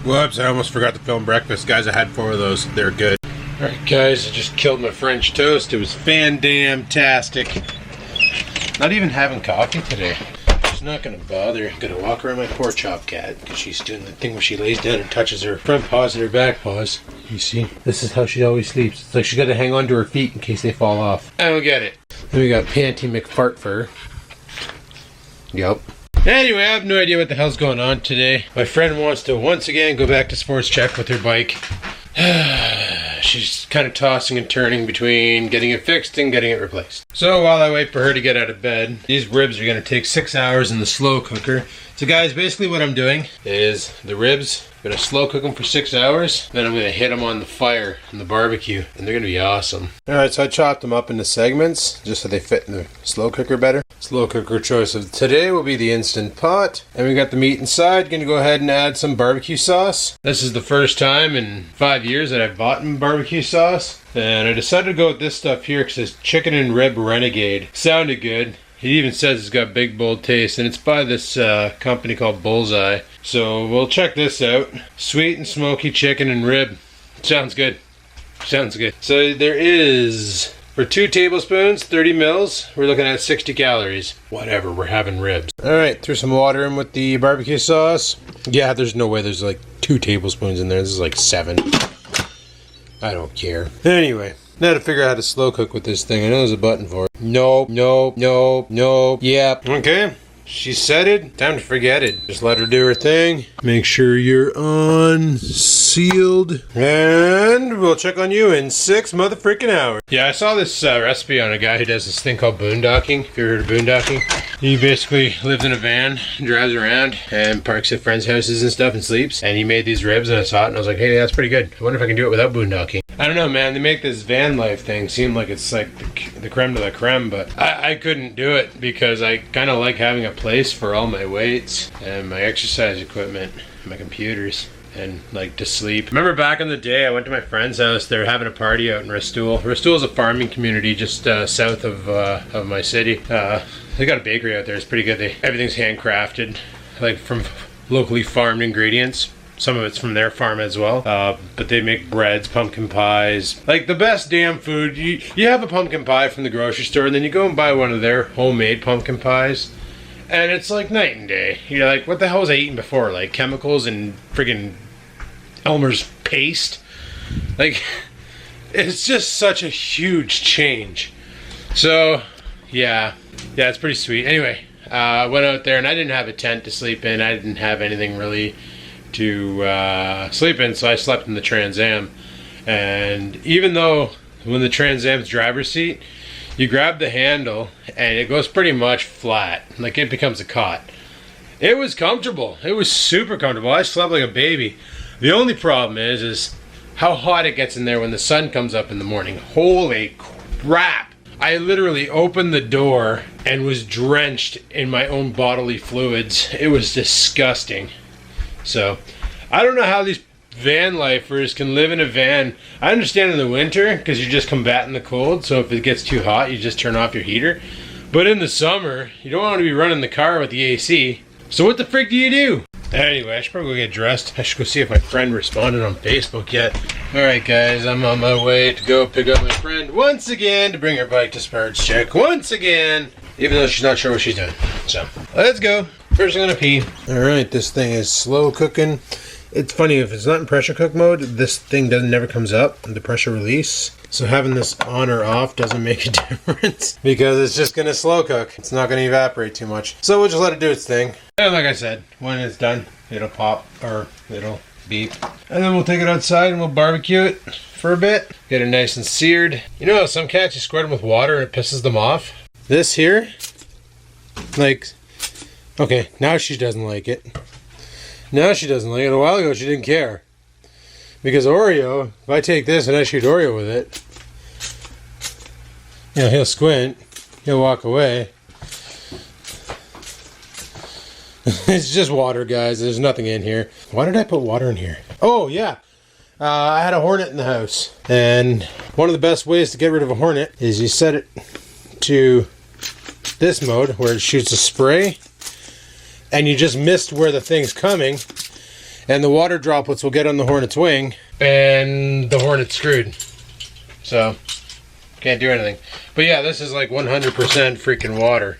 Whoops, I almost forgot to film breakfast. Guys, I had 4 of those. They're good. Alright guys, I just killed my French toast. It was fan-damn-tastic. Not even having coffee today. She's not gonna bother. I'm gonna walk around my poor chop cat because she's doing the thing where she lays down and touches her front paws and her back paws. You see? This is how she always sleeps. It's like she's gotta hang on to her feet in case they fall off. I don't get it. Then we got Panty McFartfur. Yup. Anyway, I have no idea what the hell's going on today. My friend wants to once again go back to Sports Check with her bike. She's kind of tossing and turning between getting it fixed and getting it replaced. So while I wait for her to get out of bed, these ribs are going to take 6 hours in the slow cooker. So guys, basically what I'm doing is the ribs, I'm going to slow cook them for 6 hours, then I'm going to hit them on the fire on the barbecue, and they're going to be awesome. Alright, so I chopped them up into segments just so they fit in the slow cooker better. Slow cooker choice of today will be the Instant Pot. And we got the meat inside. Going to go ahead and add some barbecue sauce. This is the first time in 5 years that I've bought barbecue sauce. And I decided to go with this stuff here because it's Chicken and Rib Renegade. Sounded good. It even says it's got big, bold taste. And it's by this company called Bullseye. So we'll check this out. Sweet and smoky chicken and rib. Sounds good. Sounds good. So there is... For 2 tablespoons, 30 mils, we're looking at 60 calories. Whatever, we're having ribs. Alright, threw some water in with the barbecue sauce. Yeah, there's no way there's like 2 tablespoons in there. This is like 7. I don't care. Anyway, now to figure out how to slow cook with this thing. I know there's a button for it. Nope, nope, nope, nope. Yep. Okay. She said it. Time to forget it. Just let her do her thing. Make sure you're on sealed. And we'll check on you in 6 motherfreaking hours. Yeah, I saw this recipe on a guy who does this thing called boondocking. If you ever heard of boondocking? He basically lives in a van, drives around, and parks at friends' houses and stuff and sleeps. And he made these ribs and I saw it and I was like, hey, that's pretty good. I wonder if I can do it without boondocking. I don't know, man. They make this van life thing seem like it's like the creme de la creme, but I couldn't do it because I kind of like having a place for all my weights and my exercise equipment, my computers, and like to sleep. Remember back in the day, I went to my friend's house. They were having a party out in Restoule. Restoule is a farming community just south of my city. They got a bakery out there. It's pretty good. Everything's handcrafted, like from locally farmed ingredients. Some of it's from their farm as well. But they make breads, pumpkin pies. Like the best damn food. You have a pumpkin pie from the grocery store and then you go and buy one of their homemade pumpkin pies. And it's like night and day. You're like, what the hell was I eating before? Like chemicals and friggin' Elmer's paste? Like, it's just such a huge change. So, yeah, it's pretty sweet. Anyway, I went out there and I didn't have a tent to sleep in. I didn't have anything really to sleep in, so I slept in the Trans Am. And even though when the Trans Am's driver's seat, you grab the handle and it goes pretty much flat, like it becomes a cot. It was comfortable. It was super comfortable. I slept like a baby. The only problem is how hot it gets in there when the sun comes up in the morning. Holy crap! I literally opened the door and was drenched in my own bodily fluids. It was disgusting. So, I don't know how these van lifers can live in a van. I understand in the winter because you're just combating the cold, so if it gets too hot you just turn off your heater. But in the summer, you don't want to be running the car with the AC. So what the frick do you do? Anyway, I should probably go get dressed. I should go see if my friend responded on Facebook yet. Alright guys, I'm on my way to go pick up my friend once again to bring her bike to Sports Check once again, even though she's not sure what she's doing. So, let's go. First I'm gonna pee. Alright, this thing is slow cooking. It's funny, if it's not in pressure cook mode, this thing never comes up, the pressure release. So having this on or off doesn't make a difference because it's just gonna slow cook. It's not gonna evaporate too much. So we'll just let it do its thing. And like I said, when it's done, it'll pop or it'll beep. And then we'll take it outside and we'll barbecue it for a bit. Get it nice and seared. You know how some cats, you squirt them with water and it pisses them off? This here, like, okay, now she doesn't like it. Now she doesn't like it. A while ago she didn't care. Because Oreo, if I take this and I shoot Oreo with it, you know, he'll squint, he'll walk away. It's just water, guys. There's nothing in here. Why did I put water in here? Oh, yeah. I had a hornet in the house. And one of the best ways to get rid of a hornet is you set it to this mode where it shoots a spray. And you just missed where the thing's coming. and the water droplets will get on the hornet's wing, and the hornet's screwed. So, can't do anything. But yeah, this is like 100% freaking water.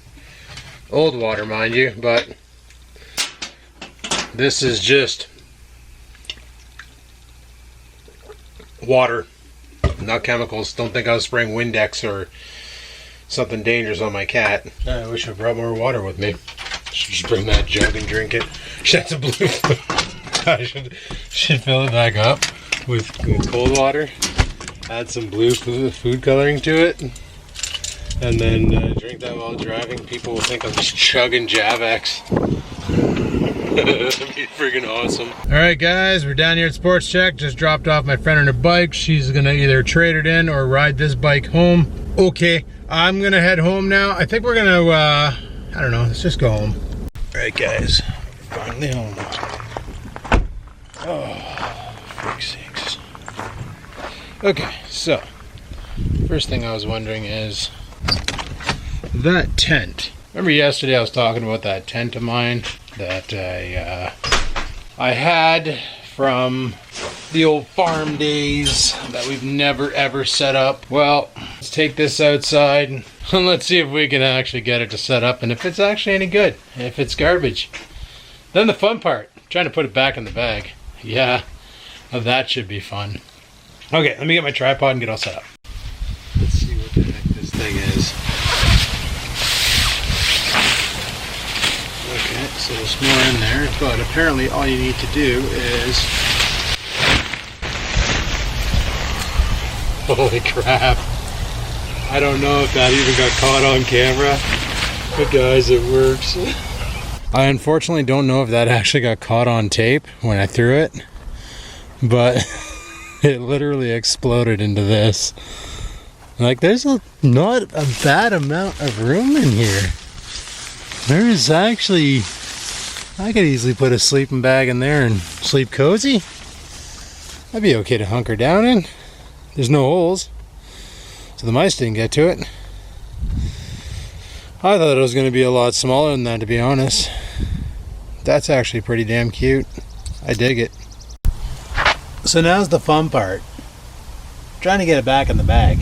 Old water, mind you, but this is just water, not chemicals. Don't think I was spraying Windex or something dangerous on my cat. I wish I brought more water with me. Should just bring that jug and drink it. Should have some blue food. I should fill it back up with cold water. Add some blue food coloring to it. And then drink that while driving. People will think I'm just chugging Javex. That'd be freaking awesome. Alright guys, we're down here at Sports Check. Just dropped off my friend on her bike. She's gonna either trade it in or ride this bike home. Okay, I'm gonna head home now. I think we're gonna, I don't know, let's just go home. Alright guys, we're finally home. Oh, freak sakes. Okay, so, first thing I was wondering is that tent. Remember yesterday I was talking about that tent of mine that I had from the old farm days that we've never ever set up? Well, let's take this outside and let's see if we can actually get it to set up, and if it's actually any good. If it's garbage, then the fun part, trying to put it back in the bag. Yeah, that should be fun. Okay, let me get my tripod and get all set up. Let's see what the heck this thing is. Okay, so there's more in there, but apparently all you need to do is... Holy crap. I don't know if that even got caught on camera, but guys, it works. I unfortunately don't know if that actually got caught on tape when I threw it, but it literally exploded into this. Like, there's not a bad amount of room in here. There is actually, I could easily put a sleeping bag in there and sleep cozy. That'd be okay to hunker down in. There's no holes, so the mice didn't get to it. I thought it was going to be a lot smaller than that, to be honest. That's actually pretty damn cute. I dig it. So now's the fun part. Trying to get it back in the bag.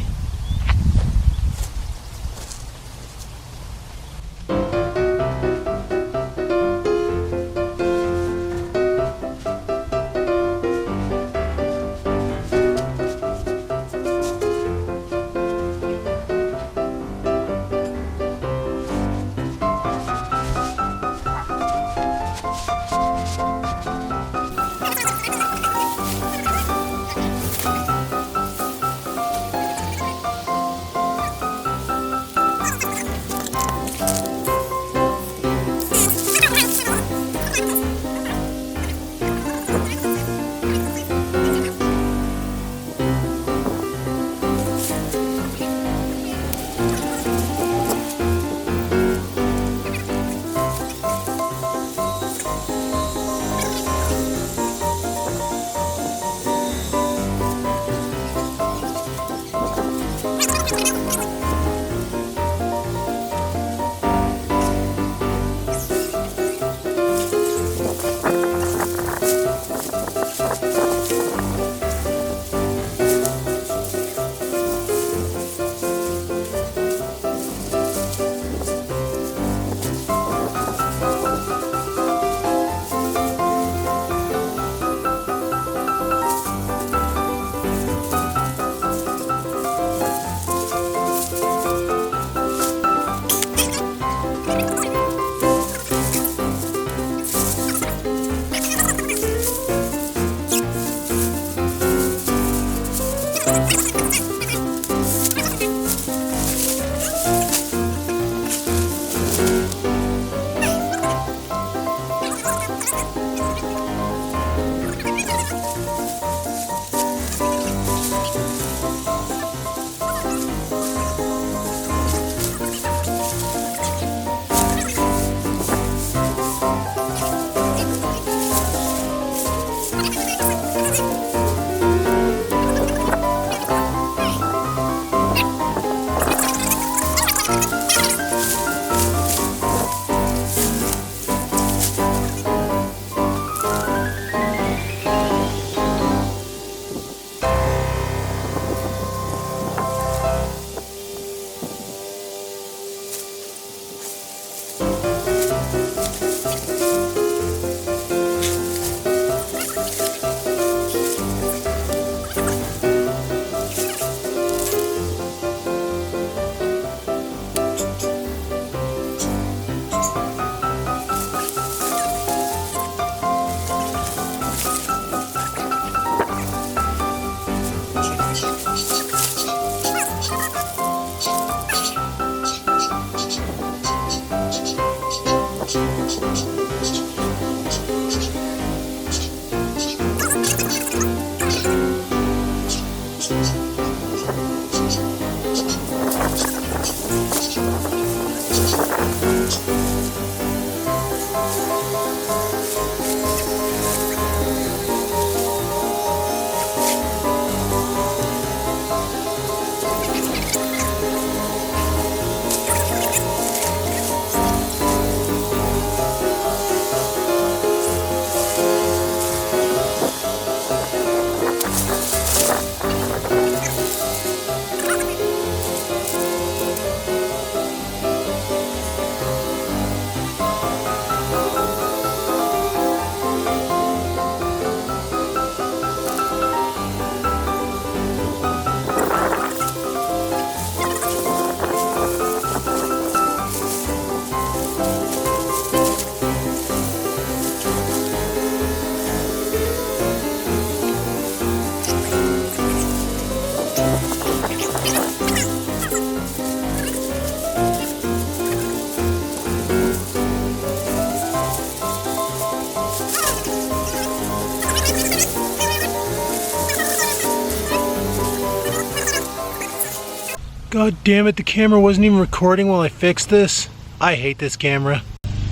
God damn it, the camera wasn't even recording while I fixed this. I hate this camera.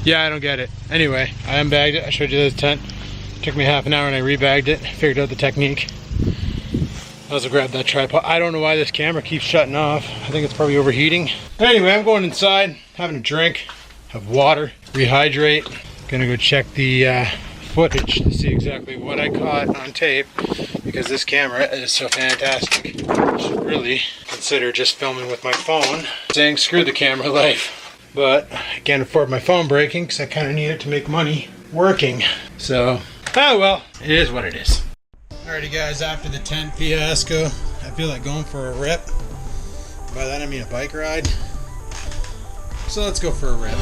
Yeah, I don't get it. Anyway, I unbagged it. I showed you the tent. It took me half an hour and I rebagged it. Figured out the technique. I also grabbed that tripod. I don't know why this camera keeps shutting off. I think it's probably overheating. Anyway, I'm going inside, having a drink, have water, rehydrate. Gonna go check the footage to see exactly what I caught on tape, because this camera is so fantastic. I should really consider just filming with my phone, saying screw the camera life. But I can't afford my phone breaking because I kind of need it to make money working. So, oh well, it is what it is. Alrighty guys, after the tent fiasco, I feel like going for a rip. By that I mean a bike ride. So let's go for a rip.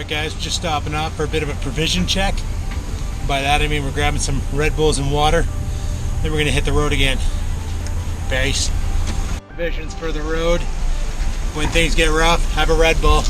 Guys, just stopping off for a bit of a provision check. By that I mean we're grabbing some Red Bulls and water. Then we're gonna hit the road again. Base. Provisions for the road. When things get rough, have a Red Bull.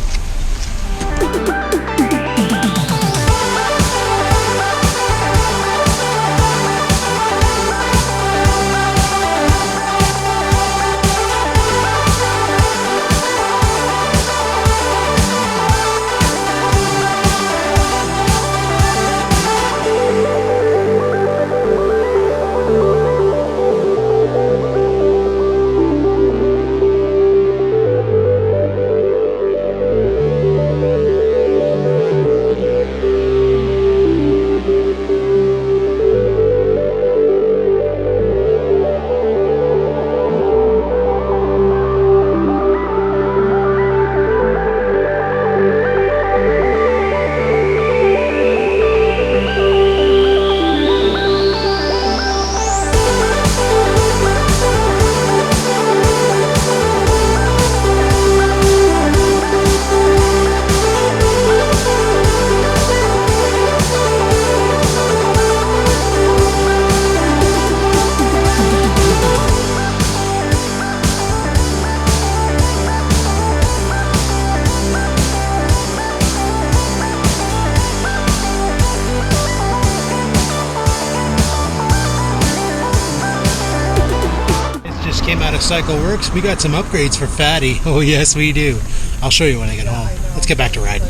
Came out of Cycle Works. We got some upgrades for Fatty. Oh yes we do. I'll show you when I get home. Let's get back to riding.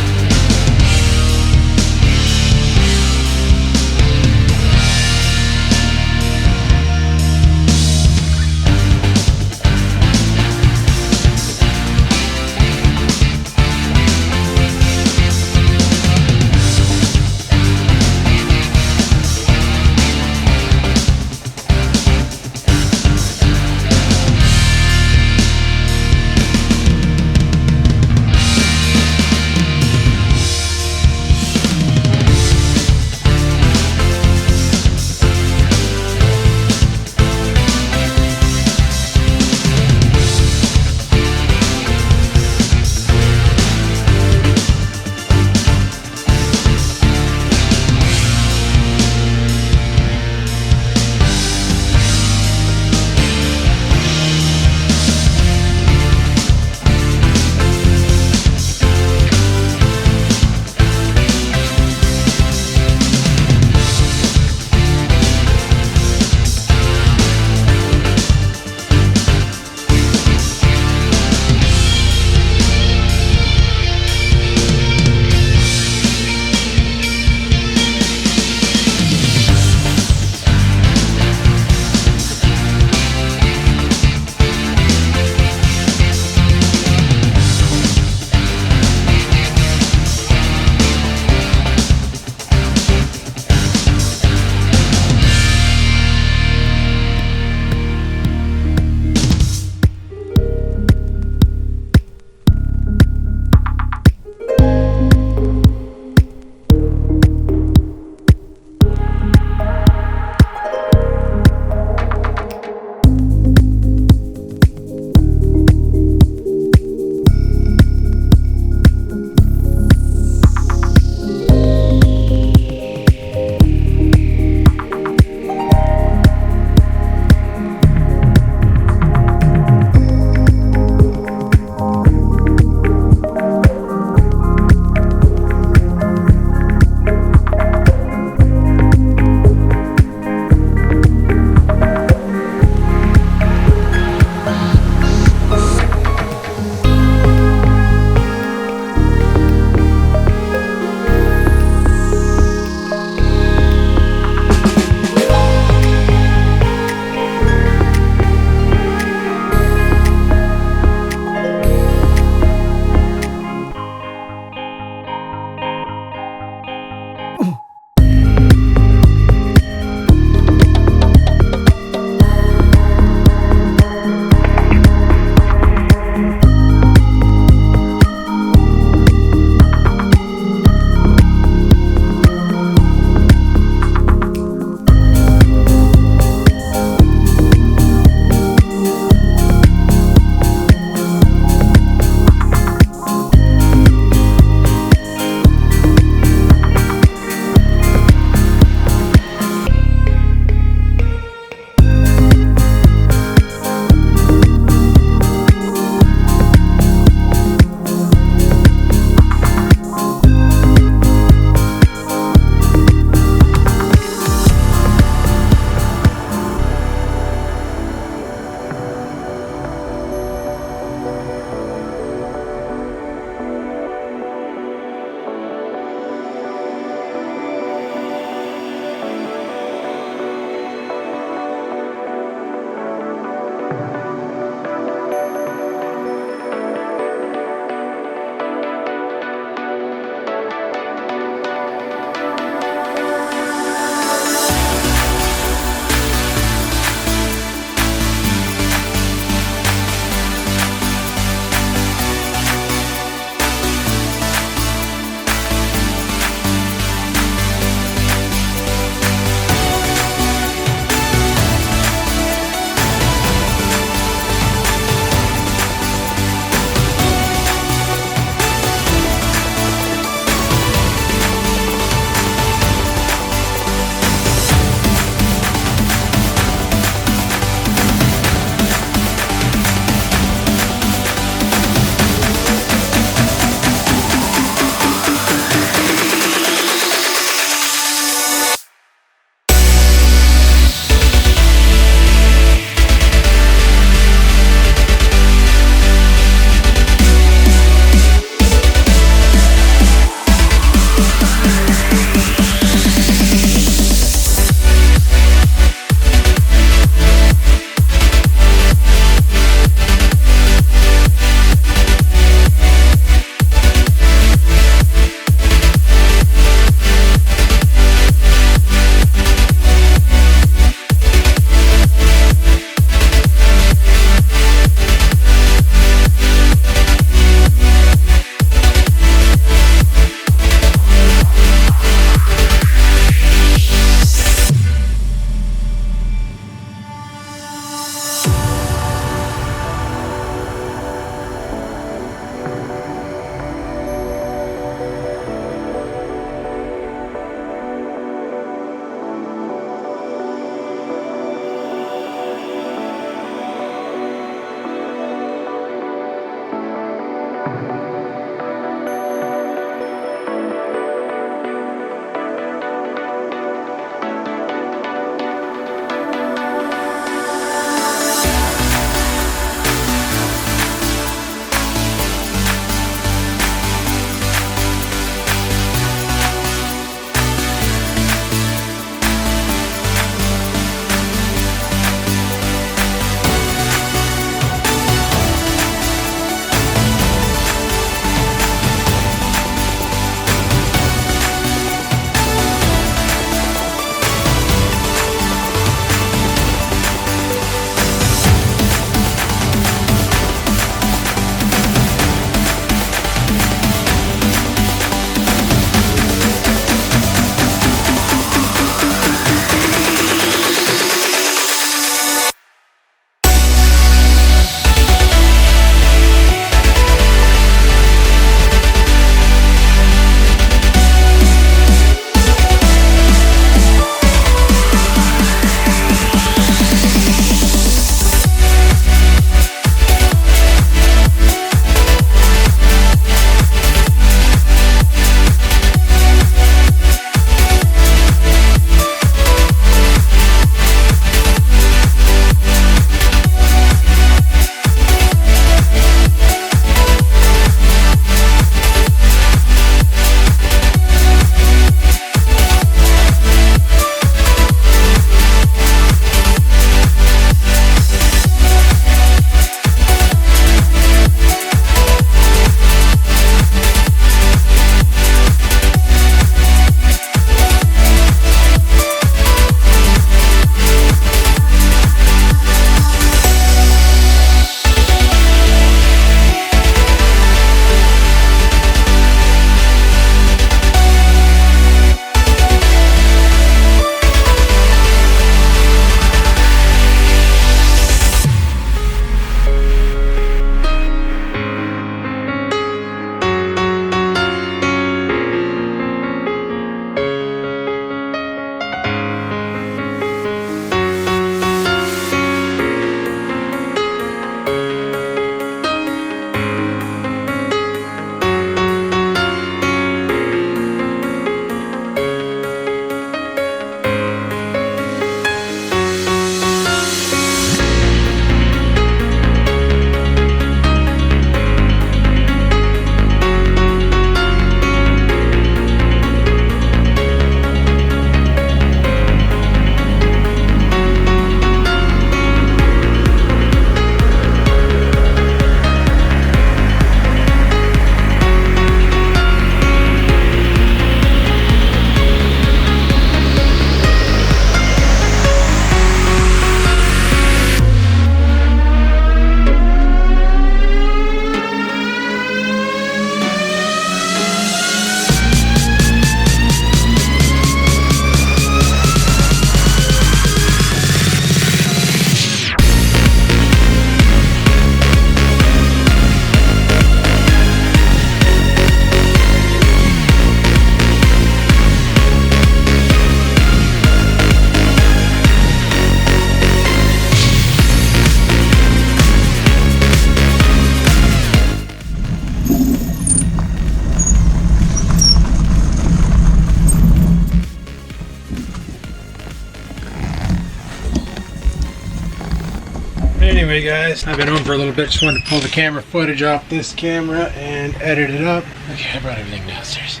Anyway guys, I've been home for a little bit. Just wanted to pull the camera footage off this camera and edit it up. Okay, I brought everything downstairs.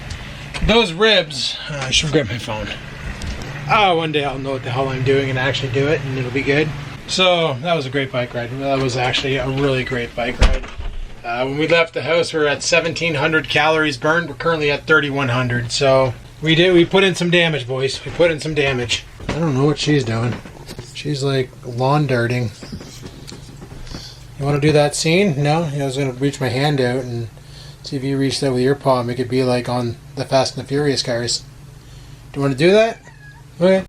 Those ribs, I should grab my phone. One day I'll know what the hell I'm doing and actually do it, and it'll be good. So that was a great bike ride. That was actually a really great bike ride. When we left the house, we were at 1,700 calories burned. We're currently at 3,100. So we put in some damage, boys. We put in some damage. I don't know what she's doing. She's like lawn darting. You want to do that scene? No? I was going to reach my hand out and see if you reached out with your paw and make it be like on the Fast and the Furious cars. Do you want to do that? Okay.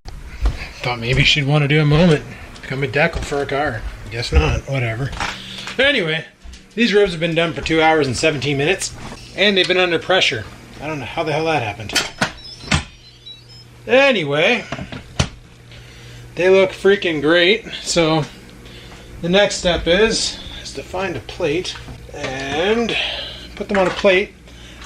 Thought maybe she'd want to do a moment. Become a decal for a car. Guess not. Whatever. Anyway, these ribs have been done for 2 hours and 17 minutes. And they've been under pressure. I don't know how the hell that happened. Anyway, they look freaking great. So the next step is to find a plate and put them on a plate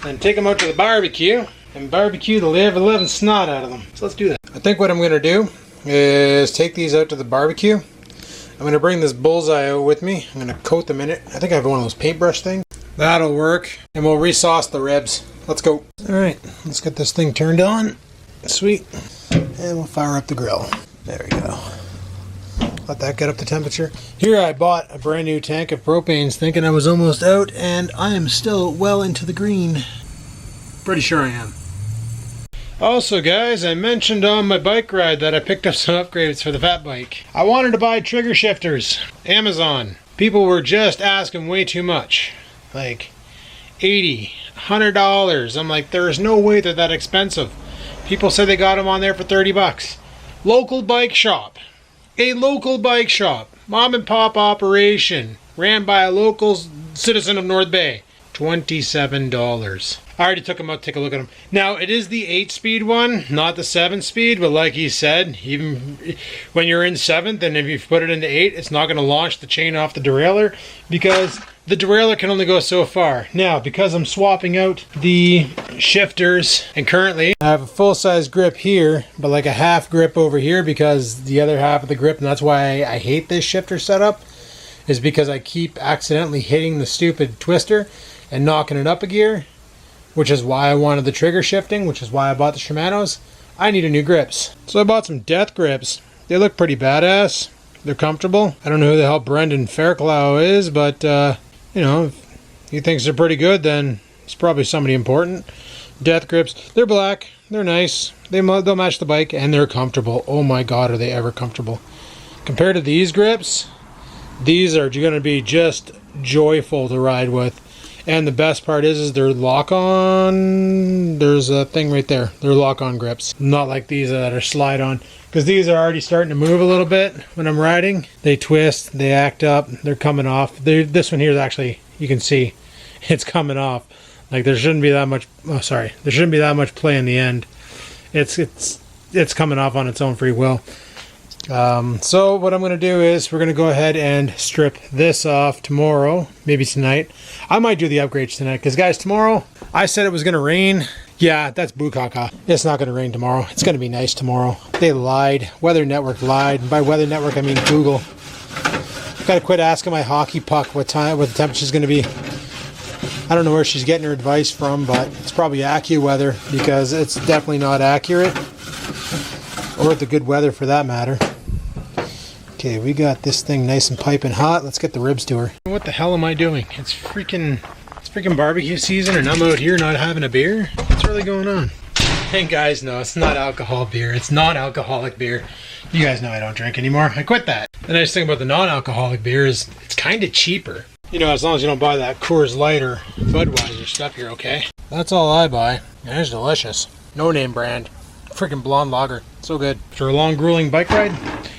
and take them out to the barbecue and barbecue the living snot out of them. So let's do that. I think what I'm going to do is take these out to the barbecue. I'm going to bring this bullseye out with me. I'm going to coat them in it. I think I have one of those paintbrush things. That'll work. And we'll resauce the ribs. Let's go. Alright, let's get this thing turned on. Sweet. And we'll fire up the grill. There we go. Let that get up to temperature. Here I bought a brand new tank of propanes thinking I was almost out, and I am still well into the green. Pretty sure I am. Also guys, I mentioned on my bike ride that I picked up some upgrades for the fat bike. I wanted to buy trigger shifters. Amazon. People were just asking way too much. Like $80, $100. I'm like, there's no way they're that expensive. People said they got them on there for 30 bucks. Local bike shop. A local bike shop. Mom and pop operation. Ran by a local citizen of North Bay. $27. I already took them out to take a look at them. Now, it is the 8-speed one, not the 7-speed, but like he said, even when you're in 7th, and if you put it into 8, it's not going to launch the chain off the derailleur, because the derailleur can only go so far. Now, because I'm swapping out the shifters, and currently I have a full-size grip here, but like a half grip over here, because the other half of the grip, and that's why I hate this shifter setup, is because I keep accidentally hitting the stupid twister and knocking it up a gear, which is why I wanted the trigger shifting, which is why I bought the Shimano's. I needed new grips. So I bought some Death grips. They look pretty badass. They're comfortable. I don't know who the hell Brendan Fairclough is, but, you know, if he thinks they're pretty good, then it's probably somebody important. Death grips. They're black. They're nice. They'll match the bike, and they're comfortable. Oh my God, are they ever comfortable. Compared to these grips, these are going to be just joyful to ride with. And the best part is they're lock-on. There's a thing right there. They're lock-on grips. Not like these that are slide-on. Because these are already starting to move a little bit when I'm riding. They twist. They act up. They're coming off. This one here is actually, you can see, it's coming off. Like there shouldn't be that much. Oh, sorry. There shouldn't be that much play in the end. It's coming off on its own free will. So what I'm going to do is we're going to go ahead and strip this off tomorrow, maybe tonight. I might do the upgrades tonight because guys, tomorrow I said it was going to rain. Yeah, that's bukkake. It's not going to rain tomorrow. It's going to be nice tomorrow. They lied. Weather Network lied. And by Weather Network I mean Google. Got to quit asking my hockey puck what the temperature's going to be. I don't know where she's getting her advice from, but it's probably AccuWeather because it's definitely not accurate. Or the good weather for that matter. Okay, we got this thing nice and piping hot. Let's get the ribs to her. What the hell am I doing? It's freaking barbecue season and I'm out here not having a beer? What's really going on? And guys, no, it's not alcohol beer. It's non-alcoholic beer. You guys know I don't drink anymore. I quit that. The nice thing about the non-alcoholic beer is it's kind of cheaper. You know, as long as you don't buy that Coors Light or Budweiser stuff, you're okay. That's all I buy. And it's delicious. No name brand. Freaking blonde lager. So good. After a long, grueling bike ride,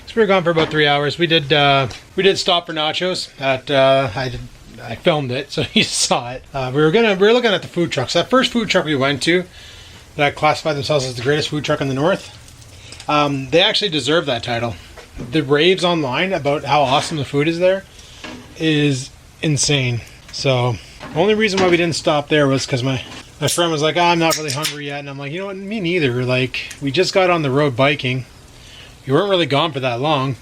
so we were gone for about 3 hours. We did stop for nachos. I filmed it, so you saw it. We were looking at the food trucks. That first food truck we went to, that classified themselves as the greatest food truck in the north, they actually deserve that title. The raves online about how awesome the food is there is insane. So the only reason why we didn't stop there was because my friend was like, I'm not really hungry yet. And I'm like, you know what, me neither. Like, we just got on the road biking. You weren't really gone for that long.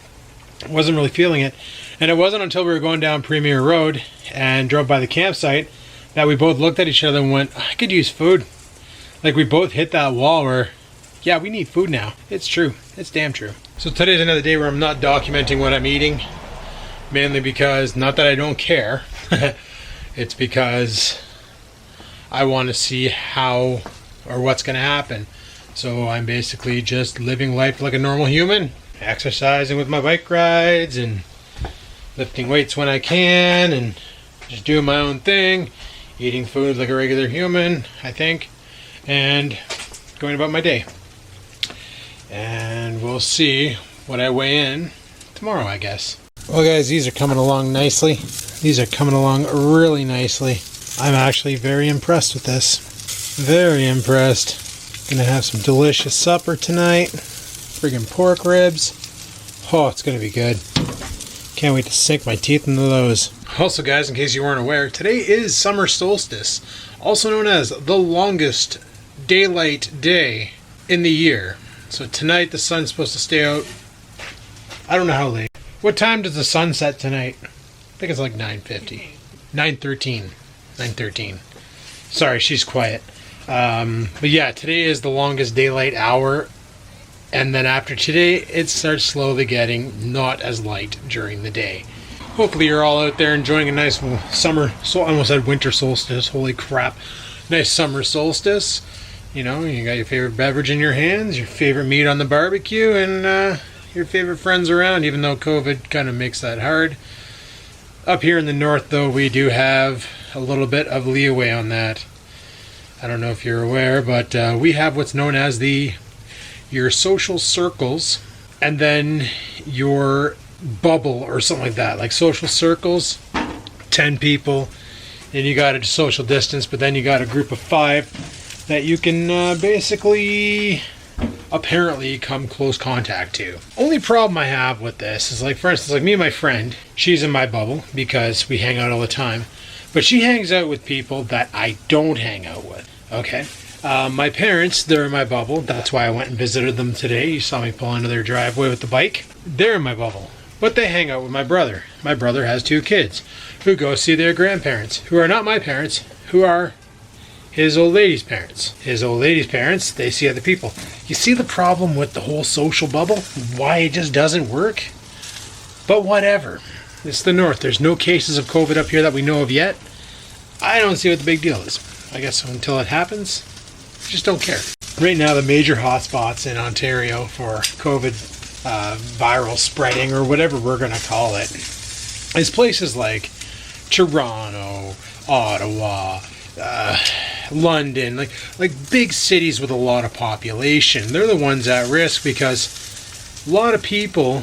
Wasn't really feeling it. And it wasn't until we were going down Premier Road and drove by the campsite that we both looked at each other and went, I could use food. Like we both hit that wall where, yeah, we need food now. It's true. It's damn true. So today's another day where I'm not documenting what I'm eating. Mainly because, not that I don't care, it's because I want to see how or what's going to happen. So I'm basically just living life like a normal human, exercising with my bike rides and lifting weights when I can and just doing my own thing, eating food like a regular human, I think, and going about my day. And we'll see what I weigh in tomorrow, I guess. Well guys, these are coming along nicely. These are coming along really nicely. I'm actually very impressed with this. Very impressed. Gonna have some delicious supper tonight. Friggin' pork ribs. Oh, it's gonna be good. Can't wait to sink my teeth into those. Also guys, in case you weren't aware, today is summer solstice, also known as the longest daylight day in the year. So tonight the sun's supposed to stay out, I don't know how late. What time does the sun set tonight? I think it's like 9:50. 9:13. 9:13. Sorry, she's quiet. But yeah, today is the longest daylight hour. And then after today, it starts slowly getting not as light during the day. Hopefully you're all out there enjoying a nice summer, so I almost said winter solstice, holy crap. Nice summer solstice. You know, you got your favorite beverage in your hands, your favorite meat on the barbecue, and your favorite friends around, even though COVID kind of makes that hard. Up here in the north, though, we do have a little bit of leeway on that. I don't know if you're aware, but we have what's known as your social circles, and then your bubble or something like that. Like social circles, 10 people, and you got a social distance, but then you got a group of 5 that you can basically apparently come close contact to. Only problem I have with this is, like, for instance, like me and my friend, she's in my bubble because we hang out all the time, but she hangs out with people that I don't hang out with. Okay, my parents, they're in my bubble. That's why I went and visited them today. You saw me pull into their driveway with the bike. They're in my bubble, but they hang out with my brother. My brother has 2 kids who go see their grandparents, who are not my parents, who are his old lady's parents. His old lady's parents, they see other people. You see the problem with the whole social bubble? Why it just doesn't work? But whatever. It's the north. There's no cases of COVID up here that we know of yet. I don't see what the big deal is. I guess until it happens, just don't care. Right now, the major hotspots in Ontario for COVID viral spreading, or whatever we're going to call it, is places like Toronto, Ottawa, London, like big cities with a lot of population. They're the ones at risk because a lot of people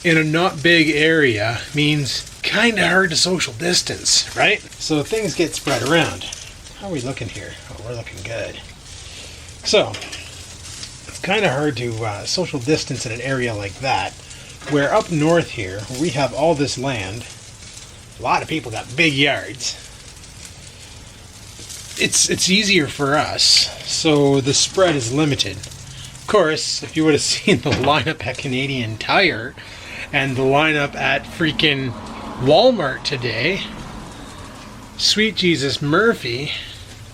in a not big area means kind of hard to social distance, right? So things get spread around. How are we looking here? Oh, we're looking good. So it's kind of hard to social distance in an area like that, where up north here, where we have all this land, a lot of people got big yards. It's easier for us, so the spread is limited. Of course, if you would have seen the lineup at Canadian Tire and the lineup at freaking Walmart today, sweet Jesus Murphy,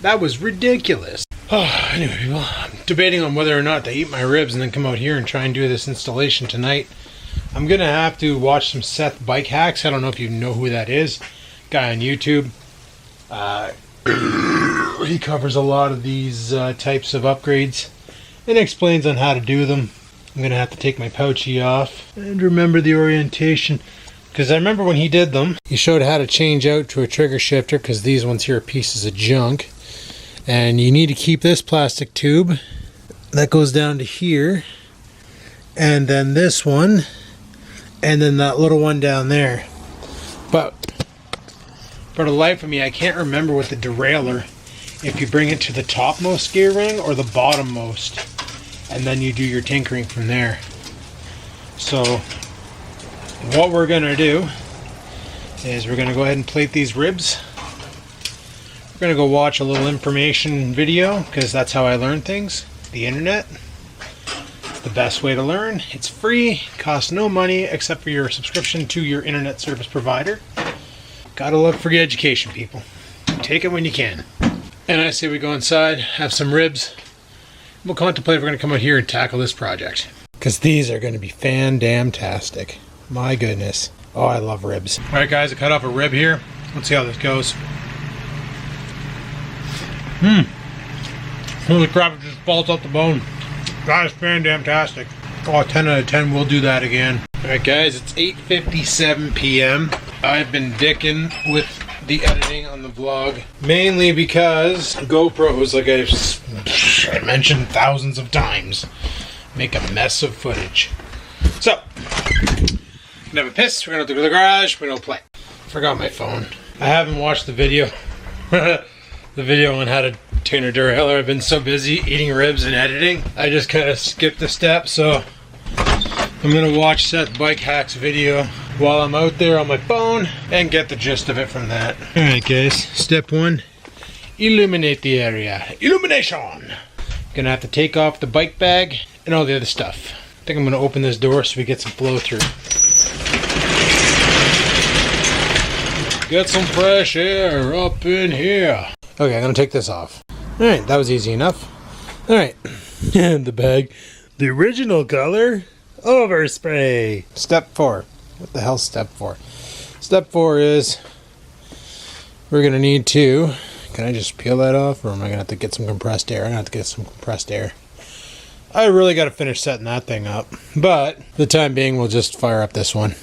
that was ridiculous. Oh, anyway, people, I'm debating on whether or not to eat my ribs and then come out here and try and do this installation tonight. I'm gonna have to watch some Seth Bike Hacks. I don't know if you know who that is. Guy on YouTube. He covers a lot of these types of upgrades and explains on how to do them. I'm going to have to take my pouchy off and remember the orientation, because I remember when he did them, he showed how to change out to a trigger shifter, because these ones here are pieces of junk. And you need to keep this plastic tube that goes down to here, and then this one, and then that little one down there. But for the life of me, I can't remember with the derailleur if you bring it to the topmost gear ring or the bottommost, and then you do your tinkering from there. So what we're going to do is we're going to go ahead and plate these ribs. We're going to go watch a little information video, because that's how I learn things, the internet. It's the best way to learn. It's free, costs no money except for your subscription to your internet service provider. Gotta love free education, people. Take it when you can. And I say we go inside, have some ribs. We'll contemplate if we're gonna come out here and tackle this project. Because these are gonna be fan-damn-tastic. My goodness. Oh, I love ribs. All right, guys, I cut off a rib here. Let's see how this goes. Holy crap, it just falls off the bone. That is fan-damn-tastic. Oh, 10 out of 10, we'll do that again. All right, guys, it's 8:57 p.m. I've been dicking with the editing on the vlog, mainly because GoPros, like I mentioned thousands of times, make a mess of footage. So, gonna have a piss, we're gonna go to the garage, we're gonna play. Forgot my phone. I haven't watched the video. The video on how to tune a derailleur. I've been so busy eating ribs and editing, I just kind of skipped a step, so I'm gonna watch Seth Bike Hacks video while I'm out there on my phone and get the gist of it from that. Alright guys, step one, illuminate the area. Illumination! Gonna have to take off the bike bag and all the other stuff. I think I'm gonna open this door so we get some flow through. Get some fresh air up in here. Okay, I'm gonna take this off. Alright, that was easy enough. Alright, and the bag. The original color, overspray. Step 4. What the hell's step 4? Step 4 is we're gonna need to, can I just peel that off or am I gonna have to get some compressed air? I'm gonna have to get some compressed air. I really gotta finish setting that thing up, but for the time being we'll just fire up this one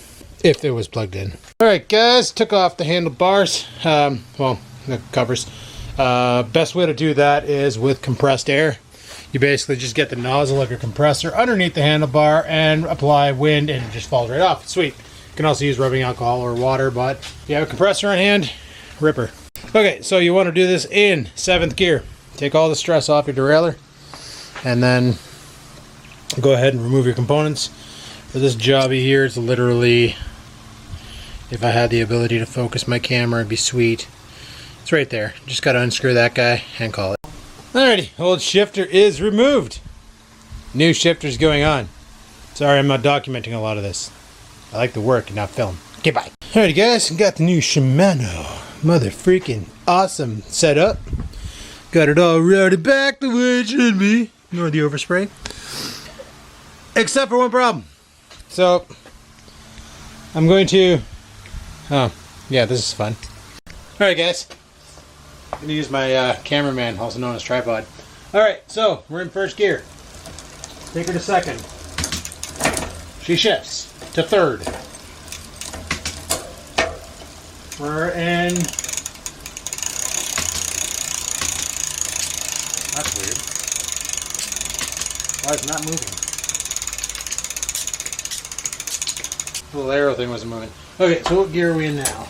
if it was plugged in. Alright guys, took off the handlebars, well, the covers. Best way to do that is with compressed air. You basically just get the nozzle of your compressor underneath the handlebar and apply wind and it just falls right off. It's sweet. You can also use rubbing alcohol or water, but if you have a compressor on hand, ripper. Okay, so you want to do this in 7th gear. Take all the stress off your derailleur and then go ahead and remove your components. For this jobby here, it's literally, if I had the ability to focus my camera, it'd be sweet. It's right there. Just got to unscrew that guy and call it. Alrighty, old shifter is removed. New shifter's going on. Sorry, I'm not documenting a lot of this. I like the work and not film. Okay, bye. Alrighty guys, got the new Shimano mother freaking awesome setup. Got it all routed back the way it should be. Ignore the overspray. Except for one problem. So, I'm going to... Oh, yeah, this is fun. Alright guys. I'm going to use my cameraman, also known as tripod. Alright, so we're in 1st gear. Take her to 2nd. She shifts to 3rd. We're in... That's weird. Why is it not moving? The little arrow thing wasn't moving. Okay, so what gear are we in now?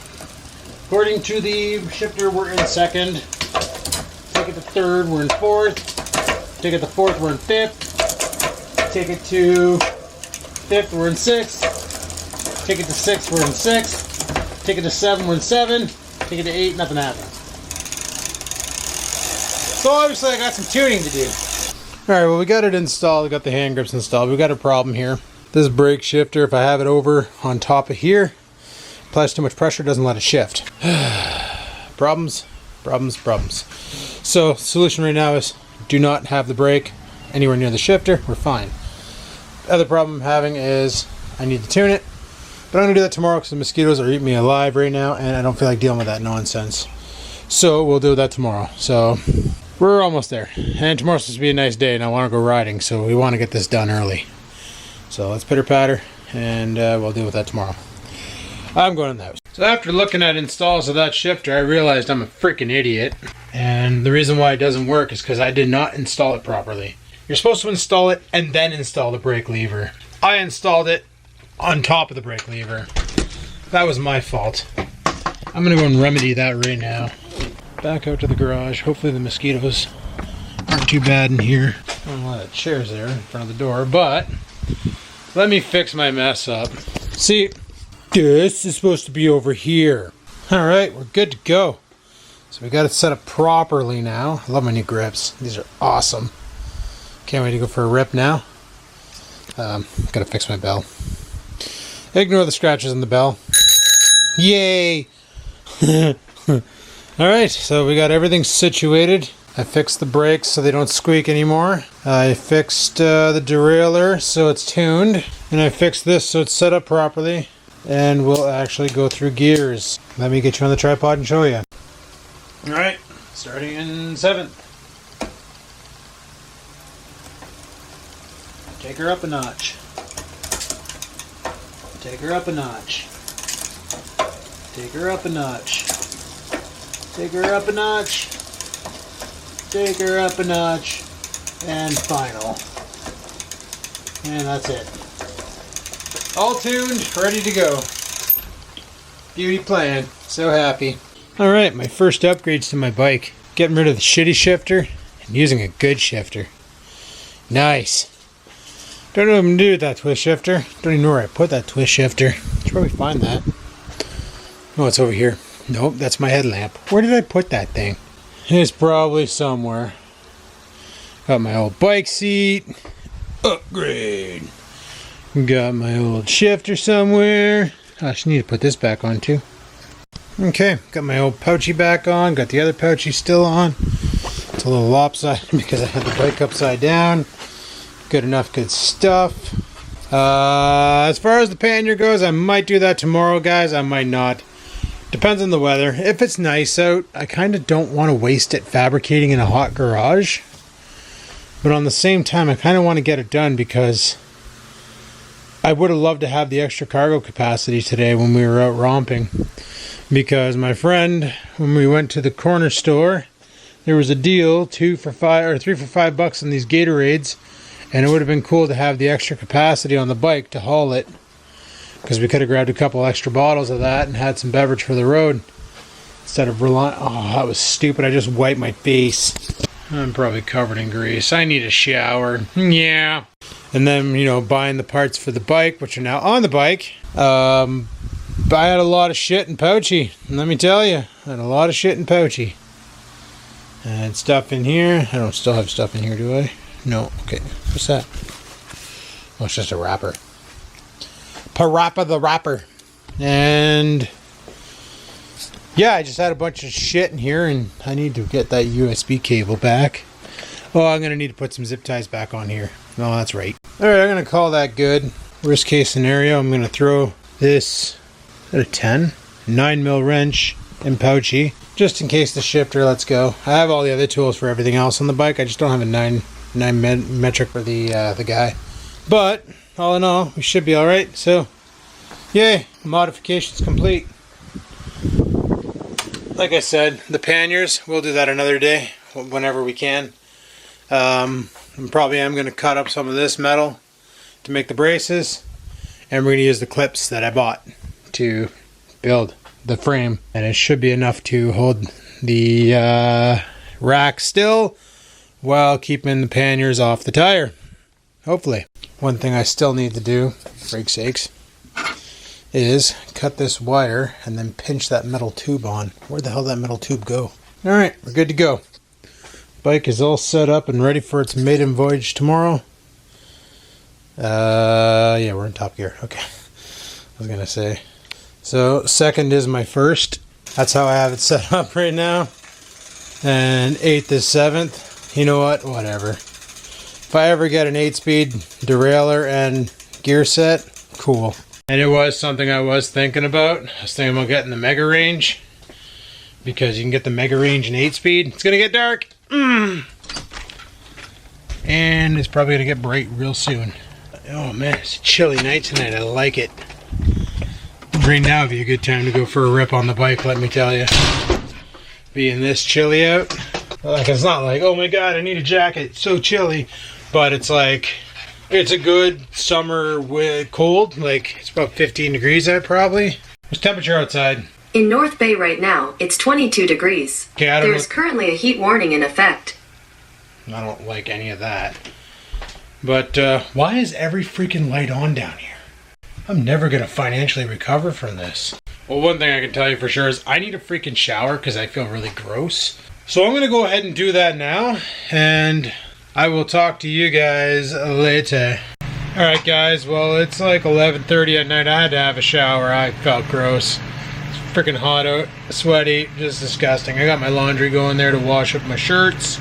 According to the shifter, we're in 2nd. Take it to 3rd, we're in 4th. Take it to 4th, we're in 5th. Take it to 5th, we're in 6th. Take it to 6th, we're in 6th. Take it to 7, we're in 7. Take it to 8, nothing happened. So obviously I got some tuning to do. Alright, well we got it installed, we got the hand grips installed. We got a problem here. This brake shifter, if I have it over on top of here, applies too much pressure, doesn't let it shift. Problems. So solution right now is do not have the brake anywhere near the shifter. We're fine. The other problem I'm having is I need to tune it, but I'm gonna do that tomorrow because the mosquitoes are eating me alive right now and I don't feel like dealing with that nonsense. So we'll do that tomorrow. So we're almost there, and tomorrow's supposed to be a nice day and I want to go riding, so we want to get this done early. So let's pitter patter and we'll deal with that tomorrow. I'm going in the house. So after looking at installs of that shifter, I realized I'm a freaking idiot. And the reason why it doesn't work is because I did not install it properly. You're supposed to install it and then install the brake lever. I installed it on top of the brake lever. That was my fault. I'm going to go and remedy that right now. Back out to the garage. Hopefully the mosquitoes aren't too bad in here. I don't know a lot of chairs there in front of the door, but let me fix my mess up. See, this is supposed to be over here. Alright, we're good to go. So we got it set up properly now. I love my new grips. These are awesome. Can't wait to go for a rip now. Gotta fix my bell. Ignore the scratches on the bell. Yay! Alright, so we got everything situated. I fixed the brakes so they don't squeak anymore. I fixed the derailleur so it's tuned. And I fixed this so it's set up properly. And we'll actually go through gears. Let me get you on the tripod and show you. Alright, starting in 7th. Take her up a notch. Take her up a notch. Take her up a notch. Take her up a notch. Take her up a notch. And final. And that's it. All tuned, ready to go. Beauty plan. So happy. Alright, my first upgrades to my bike. Getting rid of the shitty shifter and using a good shifter. Nice. Don't know what I'm going to do with that twist shifter. Don't even know where I put that twist shifter. Should probably find that. Oh, it's over here. Nope, that's my headlamp. Where did I put that thing? It's probably somewhere. Got my old bike seat. Upgrade. Got my old shifter somewhere. I should need to put this back on too. Okay, got my old pouchy back on. Got the other pouchy still on. It's a little lopsided because I had the bike upside down. Good enough, good stuff. As far as the pannier goes, I might do that tomorrow, guys. I might not. Depends on the weather. If it's nice out, I kind of don't want to waste it fabricating in a hot garage. But on the same time, I kind of want to get it done because I would have loved to have the extra cargo capacity today when we were out romping. Because my friend, when we went to the corner store, there was a deal, 2 for $5 or 3 for $5 on these Gatorades. And it would have been cool to have the extra capacity on the bike to haul it. Because we could have grabbed a couple extra bottles of that and had some beverage for the road. Instead of relying... Oh, that was stupid. I just wiped my face. I'm probably covered in grease. I need a shower. Yeah. And then, you know, buying the parts for the bike, which are now on the bike. I had a lot of shit in pouchy. Let me tell you. I had a lot of shit in pouchy. And stuff in here. I don't still have stuff in here, do I? No. Okay. What's that? Oh, it's just a wrapper. Parappa the wrapper. And yeah, I just had a bunch of shit in here and I need to get that USB cable back. Oh, I'm going to need to put some zip ties back on here. Oh, that's right. Alright, I'm going to call that good. Worst case scenario, I'm going to throw this at a 10. 9mm wrench in pouchy. Just in case the shifter lets go. I have all the other tools for everything else on the bike. I just don't have a 9 metric for the guy. But all in all, we should be all right. So, yay, modification's complete. Like I said, the panniers, we'll do that another day, whenever we can. I'm going to cut up some of this metal to make the braces, and we're going to use the clips that I bought to build the frame, and it should be enough to hold the rack still while keeping the panniers off the tire. Hopefully. One thing I still need to do, for freak's sakes, is cut this wire and then pinch that metal tube on. Where the hell did that metal tube go? Alright, we're good to go. Bike is all set up and ready for its maiden voyage tomorrow. Yeah, we're in top gear. Okay. I was gonna say. So, second is my first. That's how I have it set up right now. And 8th is 7th. You know what? Whatever. If I ever get an 8-speed derailleur and gear set, cool. And it was something I was thinking about. I was thinking about getting the Mega Range. Because you can get the Mega Range in 8-speed. It's gonna get dark. And it's probably gonna get bright real soon. Oh man, it's a chilly night tonight. I like it. Right now would be a good time to go for a rip on the bike, let me tell you. Being this chilly out. Like, it's not like, oh my god, I need a jacket. It's so chilly. But it's like, it's a good summer with cold. Like, it's about 15 degrees out probably. What's temperature outside? In North Bay right now, it's 22 degrees. Okay, There's currently a heat warning in effect. I don't like any of that. But why is every freaking light on down here? I'm never going to financially recover from this. Well, one thing I can tell you for sure is I need a freaking shower because I feel really gross. So I'm going to go ahead and do that now. And I will talk to you guys later. Alright guys, well it's like 11:30 at night. I had to have a shower. I felt gross. It's freaking hot out, sweaty, just disgusting. I got my laundry going there to wash up my shirts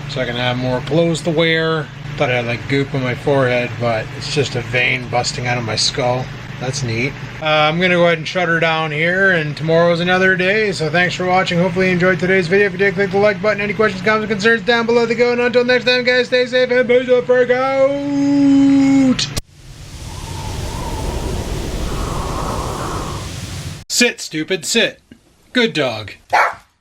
so I can have more clothes to wear. Thought I had like goop on my forehead, but it's just a vein busting out of my skull. That's neat. I'm gonna go ahead and shut her down here, and tomorrow's another day. So thanks for watching. Hopefully you enjoyed today's video. If you did, click the like button. Any questions, comments, concerns down below the go. And until next time, guys, stay safe and peace the frick out. Sit, stupid, sit. Good dog.